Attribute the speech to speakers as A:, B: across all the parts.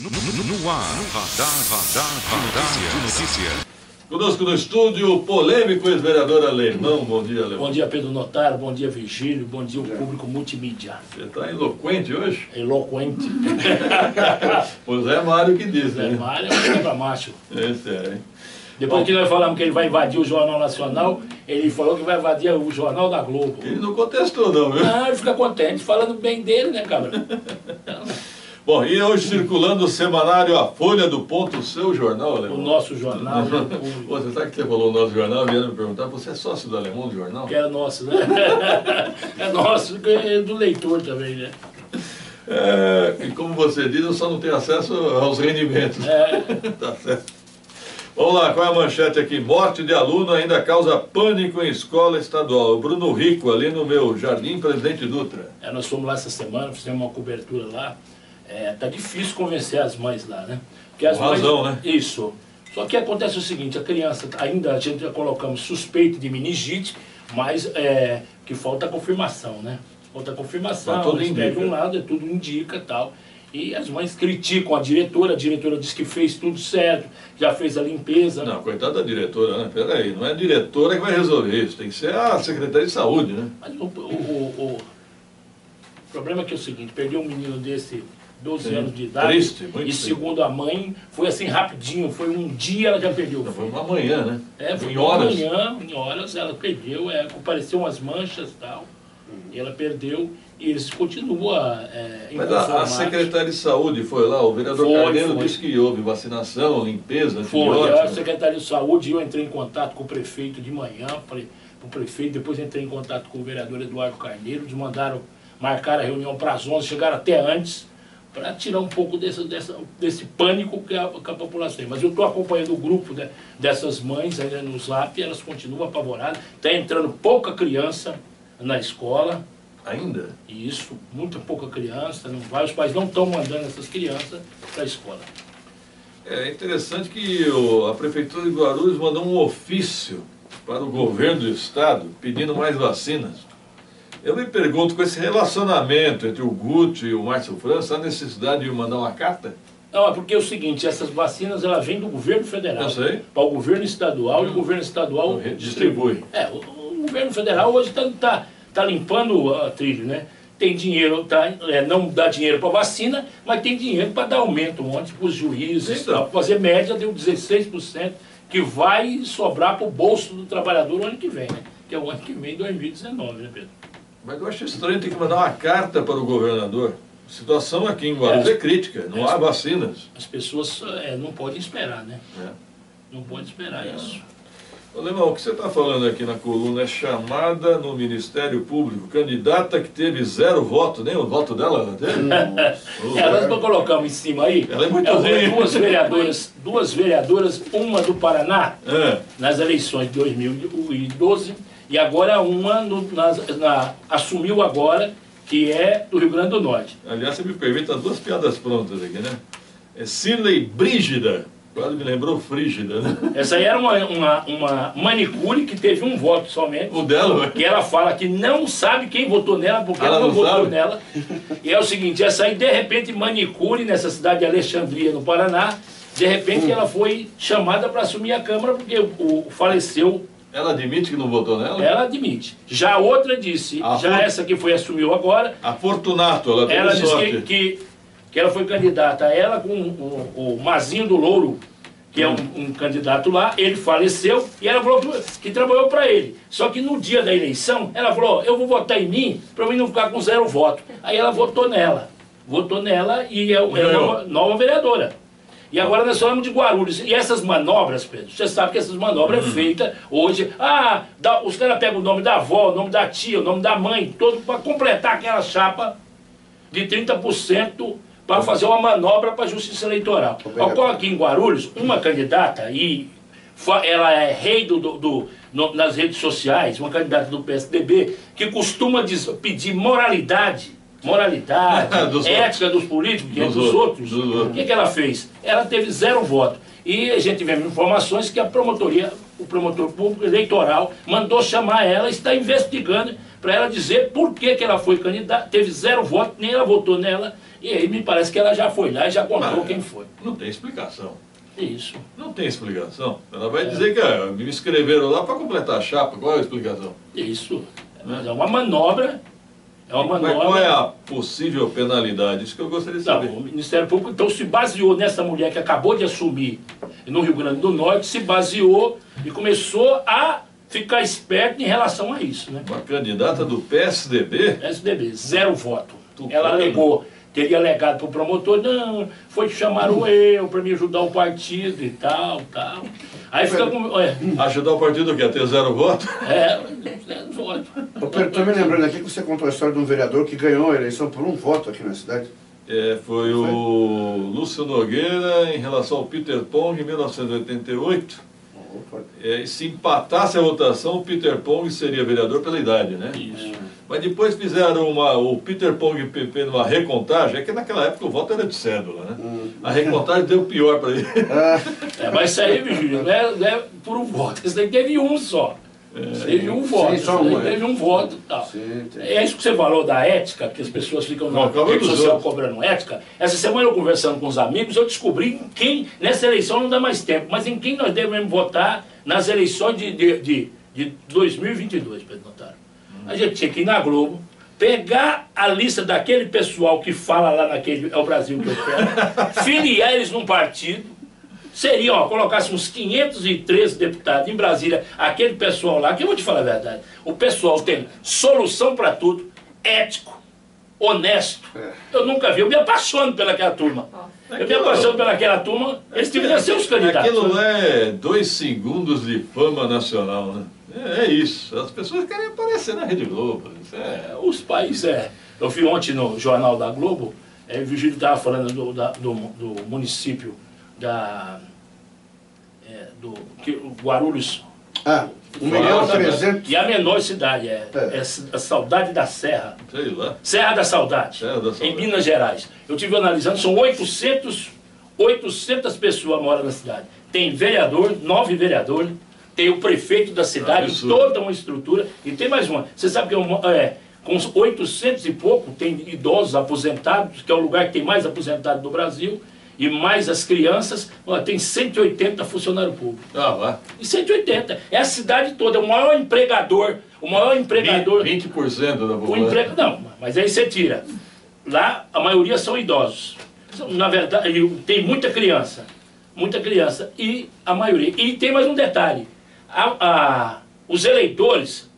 A: No ar, Radar de Notícia.
B: Conosco no estúdio, o polêmico ex-vereador Alemão. Bom dia, Alemão.
C: Bom dia, Pedro Notário. Bom dia, Virgílio. Bom dia, o público multimídia.
B: Você está eloquente hoje?
C: Eloquente.
B: Pois é, Mário que diz, né?
C: Mário é um quebra-macho.
B: Esse é, hein?
C: Depois que nós falamos que ele vai invadir o Jornal Nacional, ele falou que vai invadir o Jornal da Globo.
B: Ele não contestou, não, viu?
C: Ah, ele fica contente, falando bem dele, né, cabra?
B: Bom, e hoje circulando o semanário A Folha do Ponto, o seu jornal, Alemão?
C: O nosso jornal.
B: Pô, você sabe que você falou o nosso jornal, vieram me perguntar, você é sócio do Alemão do jornal?
C: Que é nosso, né? É nosso, é do leitor também, né?
B: É, e como você diz, eu só não tenho acesso aos rendimentos.
C: É.
B: Tá certo. Vamos lá, qual é a manchete aqui? Morte de aluno ainda causa pânico em escola estadual. O Bruno Rico, ali no meu Jardim Presidente Dutra.
C: Nós fomos lá essa semana, fizemos uma cobertura lá. Tá difícil convencer as mães lá, né? Porque as mães,
B: razão, né?
C: Isso. Só que acontece o seguinte, a criança, ainda a gente já colocamos suspeito de meningite, mas que falta confirmação, né? Falta confirmação, eles pegam um lado, tudo indica e tal. E as mães criticam a diretora diz que fez tudo certo, já fez a limpeza.
B: Não, coitada da diretora, né? Peraí, não é a diretora que vai resolver isso, tem que ser a Secretaria de Saúde, né?
C: Mas o problema é que é o seguinte, perdeu um menino desse, 12 anos de idade,
B: triste, muito
C: e segundo a mãe, foi assim rapidinho, foi um dia ela já perdeu.
B: Não, foi uma manhã, né?
C: Foi
B: em horas.
C: Em horas ela perdeu, apareceu umas manchas e tal, e ela perdeu, e eles continuam
B: Mas a Secretaria de Saúde foi lá, o vereador Carneiro disse que houve vacinação, limpeza,
C: Foi, a Secretaria de Saúde, eu entrei em contato com o prefeito de manhã, falei para o prefeito, depois entrei em contato com o vereador Eduardo Carneiro, eles marcaram a reunião para as 11, chegaram até antes, para tirar um pouco desse pânico que a população tem. Mas eu estou acompanhando o grupo dessas mães ainda no Zap, elas continuam apavoradas, está entrando pouca criança na escola.
B: Ainda?
C: Isso, muito pouca criança, os pais não estão mandando essas crianças para a escola.
B: É interessante que a Prefeitura de Guarulhos mandou um ofício para o governo do estado pedindo mais vacinas. Eu me pergunto, com esse relacionamento entre o Guto e o Márcio França, a necessidade de mandar uma carta?
C: Não, é porque é o seguinte, essas vacinas elas vêm do governo federal para o governo estadual, e o governo estadual distribui. O governo federal hoje está limpando a trilha, né? Tem dinheiro, não dá dinheiro para vacina, mas tem dinheiro para dar aumento ontem para os juízes, para fazer média, deu 16%, que vai sobrar para o bolso do trabalhador o ano que vem, né? Que é o ano que vem, 2019, né, Pedro?
B: Mas eu acho estranho ter que mandar uma carta para o governador. A situação aqui em Guarulhos é crítica, não há vacinas.
C: As pessoas não podem esperar, né? Não podem esperar isso.
B: Ô, Lemão, o que você está falando aqui na coluna é chamada no Ministério Público, candidata que teve 0 voto, nem o voto dela ela teve?
C: Nós colocamos em cima aí,
B: ela é muito ruim.
C: duas vereadoras, uma do Paraná, nas eleições de 2012, e agora uma assumiu agora, que é do Rio Grande do Norte.
B: Aliás, você me permite as 2 piadas prontas aqui, né? É Cirlei Brígida. Quase me lembrou Frígida, né?
C: Essa aí era uma manicure que teve um voto somente.
B: O dela?
C: Que ela fala que não sabe quem votou nela, porque ela não votou nela. E é o seguinte, essa aí, de repente, manicure, nessa cidade de Alexandria, no Paraná, de repente ela foi chamada para assumir a Câmara, porque faleceu.
B: Ela admite que não votou nela?
C: Ela admite. Já a outra disse, essa que assumiu agora...
B: A Fortunato, ela teve sorte.
C: Disse que ela foi candidata, ela com o Mazinho do Louro, que é um candidato lá, ele faleceu e ela falou que trabalhou para ele. Só que no dia da eleição, ela falou, eu vou votar em mim para mim não ficar com 0 voto. Aí ela votou nela e é uma nova vereadora. E agora nós falamos de Guarulhos. E essas manobras, Pedro, você sabe que essas manobras é feita hoje. Os caras pegam o nome da avó, o nome da tia, o nome da mãe, todo para completar aquela chapa de 30%. Para fazer uma manobra para a justiça eleitoral. Ocorre aqui em Guarulhos, uma candidata, e ela é rei nas redes sociais, uma candidata do PSDB, que costuma pedir moralidade, ética dos políticos, que é dos outros. O que ela fez? Ela teve 0 voto. E a gente tivemos informações que o promotor público eleitoral mandou chamar ela, está investigando para ela dizer por que ela foi candidata, teve 0 voto, nem ela votou nela, e aí me parece que ela já foi lá e já contou quem foi.
B: Não tem explicação.
C: Isso.
B: Não tem explicação. Ela vai dizer que me inscreveram lá para completar a chapa. Qual é a explicação?
C: Isso. Mas é uma manobra. É uma manobra.
B: Mas qual é a possível penalidade? Isso que eu gostaria de saber.
C: Não, o Ministério Público então se baseou nessa mulher que acabou de assumir no Rio Grande do Norte, se baseou e começou a ficar esperto em relação a isso, né?
B: Uma candidata do PSDB?
C: PSDB, 0 voto. Ela alegou, teria alegado para o promotor, não, foi que chamaram eu para me ajudar o partido e tal. Aí fica com...
B: Ajudar o partido o quê? A ter 0 voto?
C: 0 voto.
D: Estou me lembrando aqui que você contou a história de um vereador que ganhou a eleição por 1 voto aqui na cidade.
B: Foi o Lúcio Nogueira em relação ao Peter Pong em 1988. E se empatasse a votação, o Peter Pong seria vereador pela idade, né?
C: Isso.
B: Mas depois fizeram o Peter Pong e o PP numa recontagem, é que naquela época o voto era de cédula, né? A recontagem deu pior para ele.
C: Mas isso aí, Virgílio, não é por 1 voto. Esse daí teve 1 só. Teve 1 voto.
D: Sim, só um,
C: teve 1 voto e tal.
D: Sim,
C: É isso que você falou da ética, que as pessoas ficam na rede social cobrando ética. Essa semana eu conversando com os amigos, eu descobri em quem, nessa eleição não dá mais tempo, mas em quem nós devemos votar nas eleições de 2022, Pedro Notário. A gente tinha que ir na Globo, pegar a lista daquele pessoal que fala lá naquele, é o Brasil que eu quero, filiar eles num partido, seriam, colocasse uns 513 deputados em Brasília, aquele pessoal lá, que eu vou te falar a verdade, o pessoal tem solução para tudo, ético, honesto. Eu nunca vi, eu me apaixono pelaquela turma. Eu me apaixono pelaquela turma, eles deveriam ser os candidatos.
B: Aquilo é 2 segundos de fama nacional, né? É isso. As pessoas querem aparecer na Rede Globo.
C: Os países, Eu vi ontem no Jornal da Globo, o Virgílio estava falando do município do Guarulhos.
D: 1.300.000.
C: E a menor cidade, é a Saudade da Serra.
B: Sei lá.
C: Serra da Saudade, em Minas Gerais. Eu estive analisando, são 800 pessoas moram na cidade. Tem vereador, 9 vereadores, tem o prefeito da cidade, toda uma estrutura, e tem mais uma. Você sabe que com uns 800 e pouco, tem idosos aposentados, que é o lugar que tem mais aposentados do Brasil, e mais as crianças, tem 180 funcionários públicos.
B: Lá.
C: E 180. É a cidade toda, é o maior empregador.
B: 20% da população.
C: Não, mas aí você tira. Lá, a maioria são idosos. Na verdade, tem muita criança. E a maioria. E tem mais um detalhe. Os eleitores,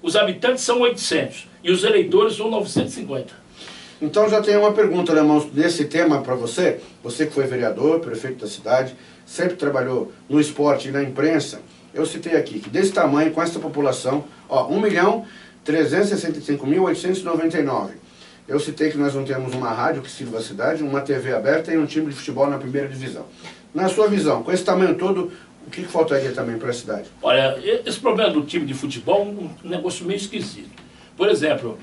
C: os habitantes são 800. E os eleitores são 950.
D: Então já tenho uma pergunta, Alemão, nesse tema para você. Você que foi vereador, prefeito da cidade, sempre trabalhou no esporte e na imprensa. Eu citei aqui que desse tamanho, com essa população, 1.365.899. Eu citei que nós não temos uma rádio que sirva a cidade, uma TV aberta e um time de futebol na 1ª divisão. Na sua visão, com esse tamanho todo, o que faltaria também para a cidade?
C: Olha, esse problema do time de futebol é um negócio meio esquisito. Por exemplo,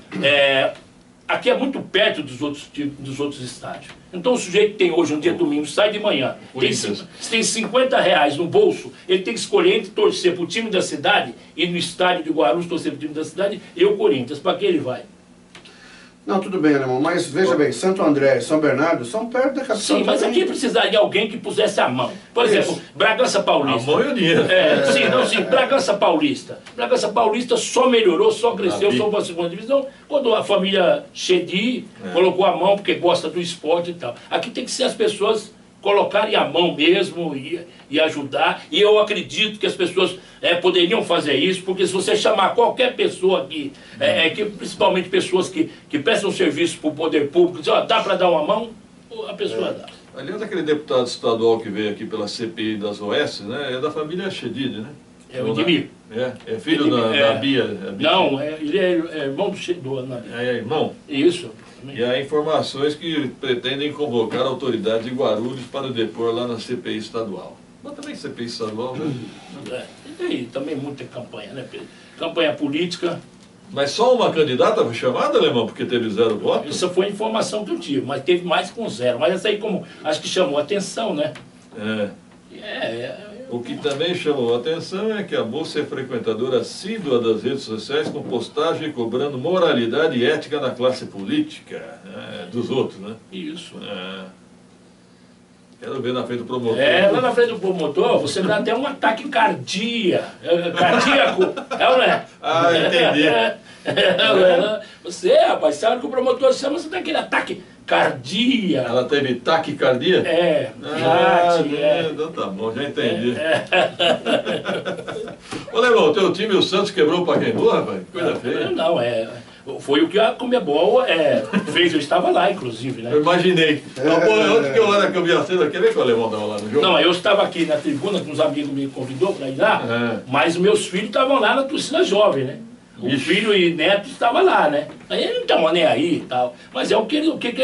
C: aqui é muito perto dos outros estádios. Então o sujeito tem hoje, um dia domingo, sai de manhã, tem R$50 no bolso, ele tem que escolher entre torcer para o time da cidade e no estádio de Guarulhos torcer para o time da cidade e o Corinthians. Para que ele vai?
D: Não, tudo bem, Alemão, mas veja bem, Santo André e São Bernardo são perto da capital.
C: Sim, mas aqui precisaria de alguém que pusesse a mão. Por exemplo, Bragança Paulista.
B: A mão e o dinheiro.
C: Sim, Bragança Paulista. Bragança Paulista só melhorou, só cresceu, só para a 2ª divisão, quando a família Chedi colocou a mão porque gosta do esporte e tal. Aqui tem que ser as pessoas colocarem a mão mesmo e ajudar. E eu acredito que as pessoas poderiam fazer isso, porque se você chamar qualquer pessoa aqui, principalmente pessoas que prestam serviço para o poder público, dizer, dá para dar uma mão, a pessoa dá.
B: Aliás, aquele deputado estadual que veio aqui pela CPI das OS, né, é da família Chedid, né?
C: É o Edmir.
B: É filho da Bia.
C: Não, ele é irmão do Ana Bia.
B: É irmão?
C: Isso.
B: E há informações que pretendem convocar autoridades de Guarulhos para depor lá na CPI estadual. Mas também CPI estadual, né?
C: E aí, também muita campanha, né, Pedro? Campanha política.
B: Mas só uma candidata foi chamada, Alemão, porque teve 0 votos?
C: Essa foi a informação que eu tive, mas teve mais com 0. Mas essa aí, como acho que chamou a atenção, né?
B: O que também chamou a atenção é que a moça é frequentadora assídua das redes sociais com postagem cobrando moralidade e ética na classe política, dos outros, né?
C: Isso.
B: Quero ver na frente do promotor.
C: Lá na frente do promotor, você dá até um ataque cardíaco. É ou não é?
B: Ah, entendi.
C: Você, rapaz, sabe que o promotor chama, você tem aquele ataque cardíaco.
B: Ela teve taquicardia? Então tá bom, já entendi. Ô, Lemão, teu time, o Santos, quebrou o Pacaembu, rapaz? Coisa feia.
C: Não, foi o que a Conmebol fez, eu estava lá, inclusive, né?
B: Eu imaginei. Onde que eu era que eu vi a cena? Quer ver que o Alemão estava lá no jogo?
C: Não, eu estava aqui na tribuna, com uns amigos me convidou para ir lá, mas meus filhos estavam lá na torcida jovem, né? O filho e neto estavam lá, né? Aí eles não estavam nem aí e tal. Mas é o que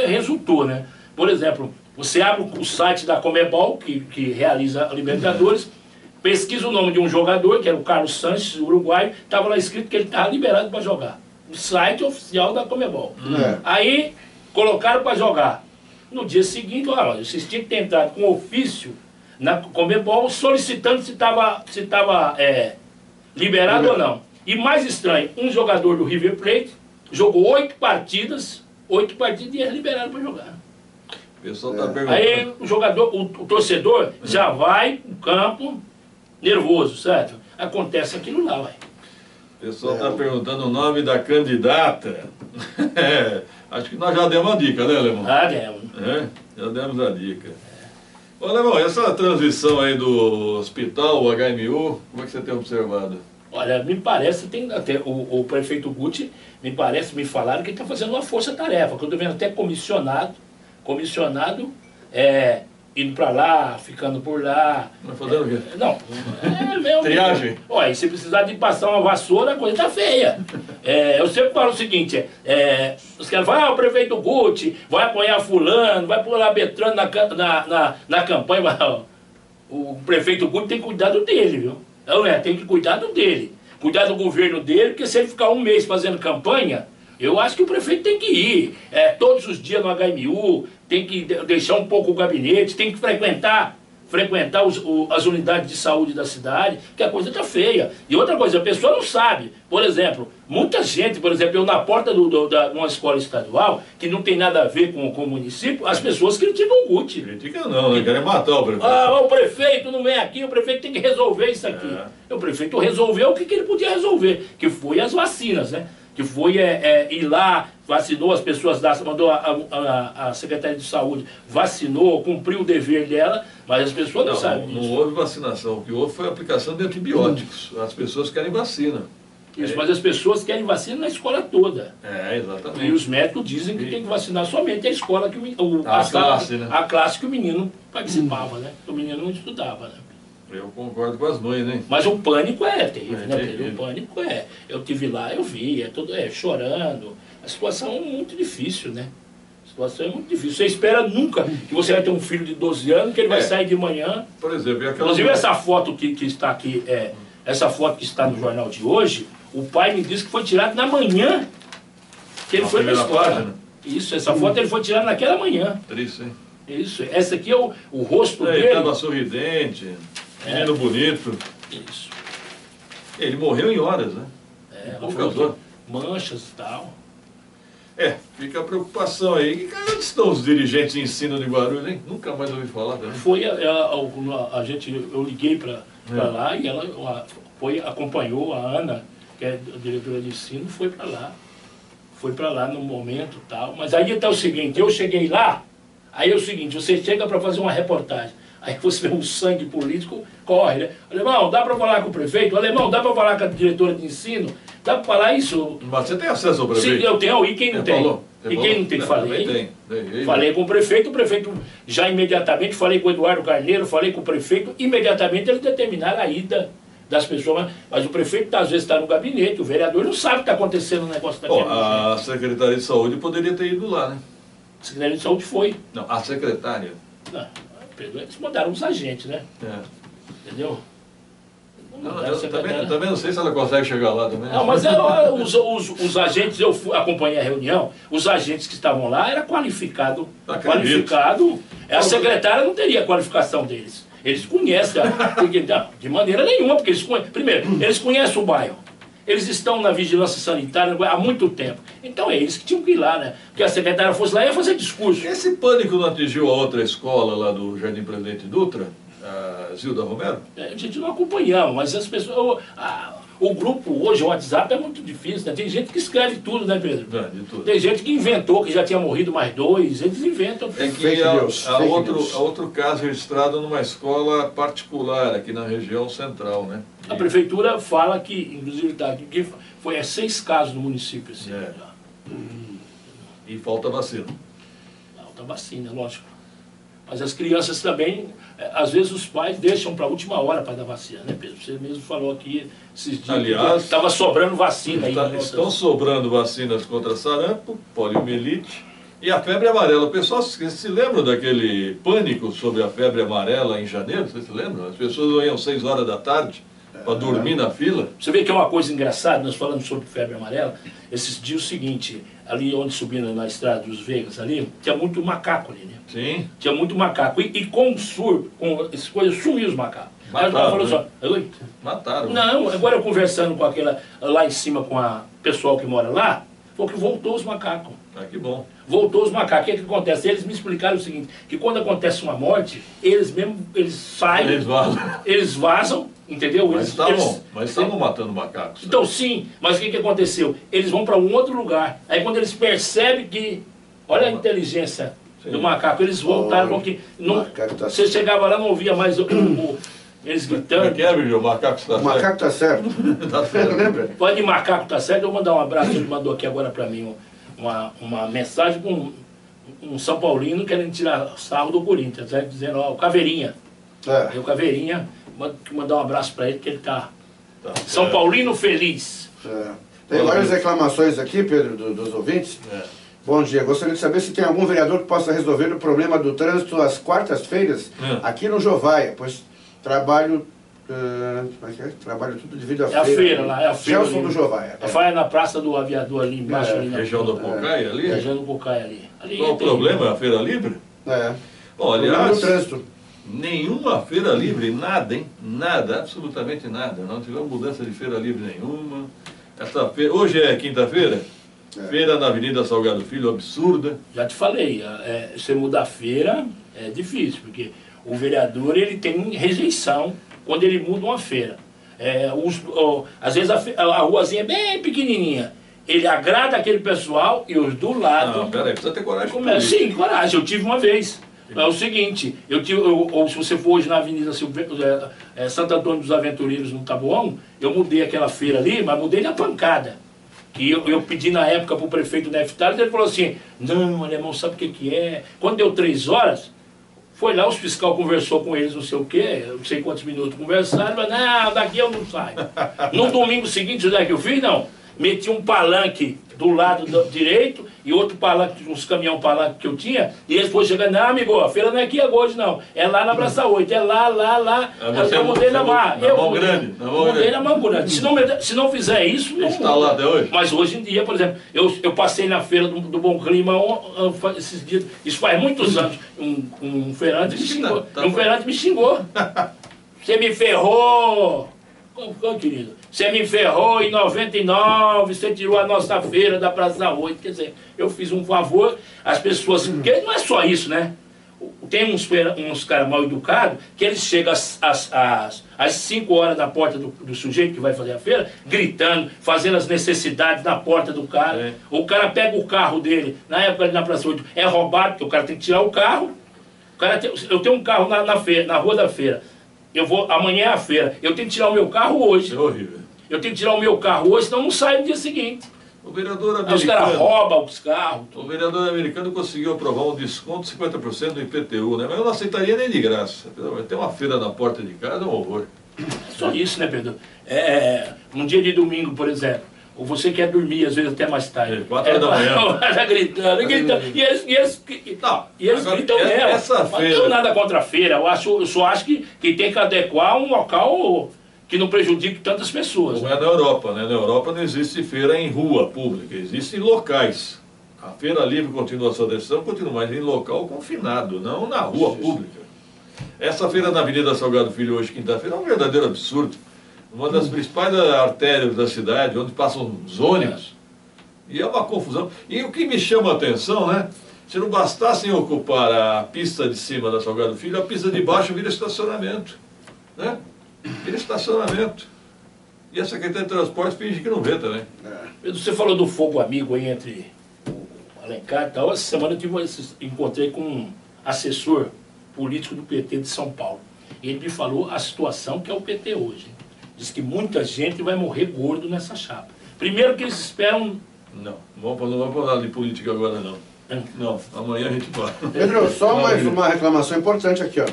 C: resultou, né? Por exemplo, você abre o site da Conmebol, que realiza a Libertadores, pesquisa o nome de um jogador, que era o Carlos Sanches, uruguaio, estava lá escrito que ele estava liberado para jogar. O site oficial da Conmebol. Aí colocaram para jogar. No dia seguinte, olha, vocês tinham que ter entrado com ofício na Conmebol solicitando se estava liberado ou não. E mais estranho, um jogador do River Plate jogou 8 partidas e é liberado para jogar.
B: O pessoal tá perguntando.
C: Aí o jogador, o torcedor já vai no campo nervoso, certo? Acontece aquilo lá, ué.
B: O pessoal está perguntando o nome da candidata. Acho que nós já demos a dica, né, Alemão?
C: Demos.
B: Já demos a dica. Ô, Alemão, essa transição aí do hospital, o HMU, como é que você tem observado?
C: Olha, me parece, tem até o prefeito Guti, me falaram que ele está fazendo uma força-tarefa, que eu estou vendo até comissionado, indo para lá, ficando por lá.
B: Mas fazendo o quê?
C: Não, mesmo.
B: Triagem?
C: Olha, se precisar de passar uma vassoura, a coisa tá feia. Eu sempre falo o seguinte, os caras falam, o prefeito Guti vai apoiar fulano, vai pôr lá Betrano na campanha, mas, o prefeito Guti tem cuidado dele, viu? Tem que cuidar dele, cuidar do governo dele, porque se ele ficar um mês fazendo campanha, eu acho que o prefeito tem que ir todos os dias no HMU, tem que deixar um pouco o gabinete, tem que frequentar as unidades de saúde da cidade, que a coisa está feia. E outra coisa, a pessoa não sabe. Por exemplo, muita gente, eu na porta de uma escola estadual, que não tem nada a ver com o município, as pessoas criticam o Guti.
B: Critica não, né? Querem matar o prefeito.
C: O prefeito não vem aqui, o prefeito tem que resolver isso aqui. O prefeito resolveu o que ele podia resolver, que foi as vacinas, né? Que foi ir lá, vacinou as pessoas, mandou a Secretaria de Saúde, vacinou, cumpriu o dever dela, mas as pessoas não sabem disso.
B: Não houve vacinação, o que houve foi a aplicação de antibióticos. As pessoas querem vacina.
C: Isso, mas as pessoas querem vacina na escola toda.
B: Exatamente.
C: E os médicos dizem que tem que vacinar somente a escola, a classe que o menino participava, né? O menino não estudava, né?
B: Eu concordo com as mães, né?
C: Mas o pânico é terrível, né? O pânico eu tive lá, eu vi, chorando. A situação é muito difícil, né? A situação é muito difícil. Você espera nunca que você vai ter um filho de 12 anos, que ele vai sair de manhã.
B: Por exemplo,
C: inclusive essa foto que está aqui, essa foto que está no jornal de hoje, o pai me disse que foi tirado na manhã que ele foi para a escola. Página. Isso, essa foto ele foi tirado naquela manhã.
B: Triste, hein?
C: Isso, essa aqui é o rosto dele.
B: Ele estava sorridente. Menino bonito.
C: Isso.
B: Ele morreu em horas, né?
C: Manchas e tal.
B: Fica a preocupação aí. Onde estão os dirigentes de ensino de Guarulhos, hein? Nunca mais ouvi falar também.
C: Eu liguei para lá e ela acompanhou a Ana, que é a diretora de ensino, foi para lá. Foi para lá no momento e tal. Mas aí está o seguinte, eu cheguei lá, aí é o seguinte, você chega para fazer uma reportagem. Aí você vê um sangue político, corre, né? Alemão, dá para falar com o prefeito? Alemão, dá para falar com a diretora de ensino? Dá para falar isso?
B: Mas você tem acesso ao prefeito?
C: Sim, eu tenho, e quem não tem? Quem não tem? Falei com o prefeito já imediatamente, falei com o Eduardo Carneiro, falei com o prefeito, imediatamente eles determinaram a ida das pessoas, mas o prefeito às vezes está no gabinete, o vereador não sabe o que está acontecendo no negócio daquele.
B: A Secretaria de Saúde poderia ter ido lá, né?
C: A Secretaria de Saúde foi.
B: Não, a secretária.
C: Não. Eles mudaram os agentes, né? Entendeu?
B: Também não sei se ela consegue chegar lá também.
C: Não, mas os agentes, eu acompanhei a reunião, os agentes que estavam lá era qualificado. A secretária não teria a qualificação deles. Eles conhecem, de maneira nenhuma, porque eles conhecem, primeiro, eles conhecem o bairro. Eles estão na vigilância sanitária há muito tempo. Então é eles que tinham que ir lá, né? Porque a secretária fosse lá e ia fazer discurso.
B: Esse pânico não atingiu a outra escola lá do Jardim Presidente Dutra, a Zilda Romero?
C: A gente não acompanhamos, mas as pessoas... O grupo hoje, o WhatsApp, é muito difícil, né? Tem gente que escreve tudo, né, Pedro?
B: De tudo.
C: Tem gente que inventou, que já tinha morrido mais 2, eles inventam.
B: É que
D: Fake news,
B: há
D: fake news.
B: outro caso registrado numa escola particular aqui na região central, né?
C: A prefeitura fala que, inclusive, que foi 6 casos no município esse ano.
B: E falta vacina.
C: Falta vacina, lógico. Mas as crianças também, às vezes os pais deixam para a última hora para dar vacina, né, Pedro? Você mesmo falou aqui esses dias.
B: Aliás,
C: estava sobrando vacina aí.
B: Estão sobrando vacinas contra sarampo, poliomielite e a febre amarela. O pessoal se lembra daquele pânico sobre a febre amarela em janeiro? Vocês se lembram? As pessoas iam 6 horas da tarde para dormir na fila.
C: Você vê que é uma coisa engraçada, nós falamos sobre febre amarela, esses dias o seguinte, ali onde subindo na estrada dos Vegas ali, tinha muito macaco ali, né?
B: Sim.
C: Tinha muito macaco. E com o surto, com essas coisas, sumiu os macacos.
B: Mataram,
C: Aí falou
B: né?
C: assim, oi?
B: Mataram.
C: Não, agora eu conversando com aquela, lá em cima com a pessoal que mora lá, falou que voltou os macacos.
B: Ah, que bom.
C: Voltou os macacos. O que acontece? Eles me explicaram o seguinte, que quando acontece uma morte, eles mesmo, eles saem,
B: Eles vazam.
C: entendeu?
B: Mas estavam matando macacos.
C: Então sim, mas o que aconteceu? Eles vão para um outro lugar. Aí quando eles percebem que, olha a inteligência do macaco, eles voltaram porque não, você chegava lá não ouvia mais eles gritando.
B: O macaco está certo.
D: O macaco está certo.
B: Tá certo.
D: Lembra?
C: Pode de macaco tá certo, eu vou mandar um abraço, ele mandou aqui agora para mim uma mensagem com um São Paulino querendo tirar sarro do Corinthians, né? Dizendo, ó, o Caveirinha.
D: É.
C: O Caveirinha, mandar um abraço para ele, que ele tá São
B: certo.
C: Paulino feliz.
D: É. Tem várias reclamações aqui, Pedro, dos ouvintes. Bom dia, gostaria de saber se tem algum vereador que possa resolver o problema do trânsito às quartas-feiras aqui no Jovaia, pois trabalho... como é que é? Trabalho tudo devido à feira.
C: É a feira lá, é a feira.
D: Gelson do Jovaia.
C: A feira na Praça do Aviador ali embaixo. Ali na
B: Região do Cocaia ali?
C: Região do Cocaia ali.
B: Qual o problema? É a feira livre?
D: É.
B: Bom,
D: Problema
B: aliás,
D: do trânsito.
B: nenhuma feira livre, nada, hein? Nada, absolutamente nada. Não tivemos mudança de feira livre nenhuma. Essa feira, hoje é quinta-feira? Feira na Avenida Salgado Filho, absurda.
C: Já te falei, você mudar a feira é difícil, porque o vereador ele tem rejeição quando ele muda uma feira. Às vezes a ruazinha é bem pequenininha. Ele agrada aquele pessoal e os do lado...
B: Não, peraí, precisa ter coragem.
C: Sim, coragem. Eu tive uma vez. É o seguinte, ou se você for hoje na Avenida Santo Antônio dos Aventureiros, no Taboão, eu mudei aquela feira ali, mas mudei na pancada. Que eu pedi na época para o prefeito Neftalhes, ele falou assim, não, alemão, sabe o que é? Quando deu 3 horas, foi lá, os fiscal conversou com eles, não sei o quê, não sei quantos minutos conversaram, mas não, daqui eu não saio. No domingo seguinte, o que eu fiz? Não. Meti um palanque do lado direito e outro palanque, uns caminhão palanque que eu tinha, e eles foram chegando, não, amigo, a feira não é aqui hoje, não. É lá na Praça 8, é lá. Eu mudei na mão. Eu mudei na mão grande. Se não fizer isso, não
B: está lá até hoje.
C: Mas hoje em dia, por exemplo, eu passei na feira do Bom Clima esses dias, isso faz muitos anos, um feirante me xingou. Um feirante me xingou. Você me ferrou. Como, querido? Você me ferrou em 99, você tirou a nossa feira da Praça 8. Quer dizer, eu fiz um favor, as pessoas... Porque não é só isso, né? Tem uns caras mal educados que eles chegam às 5 horas na porta do sujeito que vai fazer a feira, gritando, fazendo as necessidades na porta do cara. O cara pega o carro dele, na época ali na Praça 8, é roubado, porque o cara tem que tirar o carro. Eu tenho um carro na rua da feira. Amanhã é a feira. Eu tenho que tirar o meu carro hoje.
B: É horrível.
C: Eu tenho que tirar o meu carro hoje, senão eu não saio no dia seguinte.
B: O vereador americano...
C: Aí os caras roubam os carros.
B: O vereador americano conseguiu aprovar um desconto de 50% do IPTU, né? Mas eu não aceitaria nem de graça. Ter uma feira na porta de casa é um horror.
C: É só isso, né, Pedro? Um dia de domingo, por exemplo, ou você quer dormir, às vezes até mais tarde.
B: 4 horas da manhã.
C: Já gritando. E eles gritam mesmo.
B: Essa
C: Mas
B: feira...
C: não tenho nada contra a feira. Eu só acho que tem que adequar um local que não prejudique tantas pessoas.
B: Como é na Europa, né? Na Europa não existe feira em rua pública, existem locais. A feira livre continua a sua decisão, continua mais em local confinado, não na rua pública. Essa feira na Avenida Salgado Filho, hoje, quinta-feira, é um verdadeiro absurdo. Uma das principais artérias da cidade, onde passam os ônibus. E é uma confusão. E o que me chama a atenção, né? Se não bastassem ocupar a pista de cima da Salgado Filho, a pista de baixo vira estacionamento. Né? Vira estacionamento. E a Secretaria de Transportes finge que não vê também.
C: Pedro, você falou do fogo amigo aí entre o Alencar e tal. Essa semana eu encontrei com um assessor político do PT de São Paulo. Ele me falou a situação que é o PT hoje. Diz que muita gente vai morrer gordo nessa chapa. Primeiro que eles esperam...
B: Não vamos falar de política agora não. Não, amanhã a gente vai.
D: Pedro, só mais uma reclamação importante aqui, ó.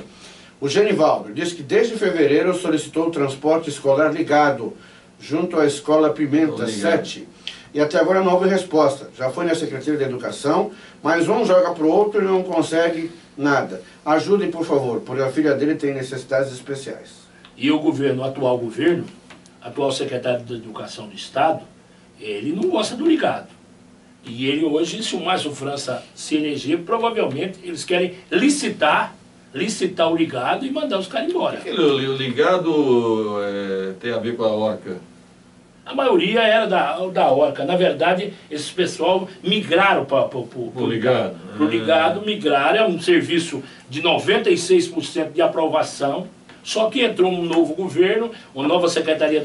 D: O Genivaldo disse que desde fevereiro solicitou o transporte escolar ligado junto à Escola Pimenta 7 e até agora não houve resposta. Já foi na Secretaria de Educação, mas um joga para o outro e não consegue nada. Ajudem, por favor, porque a filha dele tem necessidades especiais.
C: E o governo, atual secretário de Educação do Estado, ele não gosta do ligado. E ele hoje, se o Márcio França se eleger, provavelmente eles querem licitar o ligado e mandar os caras embora.
B: O ligado tem a ver com a Orca?
C: A maioria era da Orca. Na verdade, esses pessoal migraram para o ligado. Para o ligado, migraram. É um serviço de 96% de aprovação. Só que entrou um novo governo, uma nova secretaria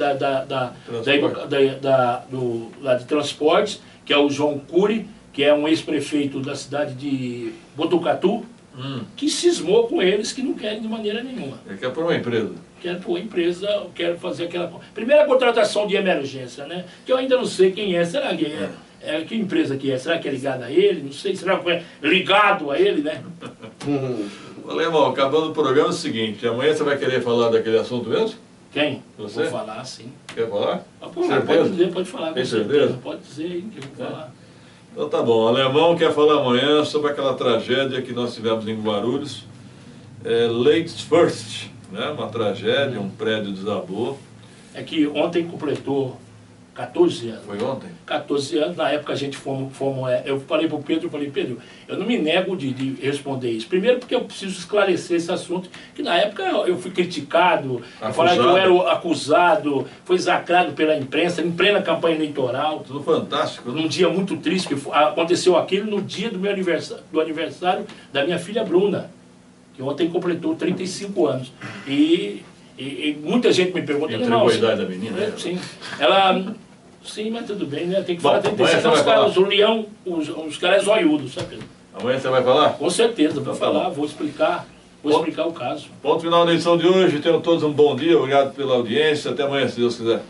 C: lá de transportes, que é o João Cury, que é um ex-prefeito da cidade de Botucatu, que cismou com eles que não querem de maneira nenhuma.
B: Ele quer pôr uma empresa.
C: Quer pôr empresa, quer fazer aquela... Primeira contratação de emergência, né? Que eu ainda não sei quem é. Será que que empresa que é? Será que é ligada a ele? Não sei. Será que é ligado a ele, né?
B: Alemão, acabando o programa é o seguinte, amanhã você vai querer falar daquele assunto mesmo?
C: Quem?
B: Você?
C: Vou falar, sim.
B: Quer falar?
C: Pode dizer, pode falar.
B: Tem certeza?
C: Pode dizer aí que eu vou falar.
B: Então tá bom, o Alemão quer falar amanhã sobre aquela tragédia que nós tivemos em Guarulhos. Ladies First, né? Uma tragédia, um prédio desabou.
C: É que ontem completou 14 anos.
B: Foi ontem? 14
C: anos, na época a gente eu falei para o Pedro, Pedro, eu não me nego de responder isso. Primeiro porque eu preciso esclarecer esse assunto, que na época eu fui criticado, falaram que eu era acusado, foi lacrado pela imprensa, em plena campanha eleitoral.
B: Tudo fantástico.
C: Num dia muito triste, que aconteceu aquilo no dia do meu aniversário da minha filha Bruna, que ontem completou 35 anos. E muita gente me pergunta...
B: Entregou a idade da menina?
C: Sim. Sim, mas tudo bem, né? Tem que falar 35. O leão, os caras zoiudos, sabe?
B: Amanhã você vai falar?
C: Com certeza, vou falar, vou explicar o caso.
B: Ponto final da edição de hoje. Tenham todos um bom dia, obrigado pela audiência. Até amanhã, se Deus quiser.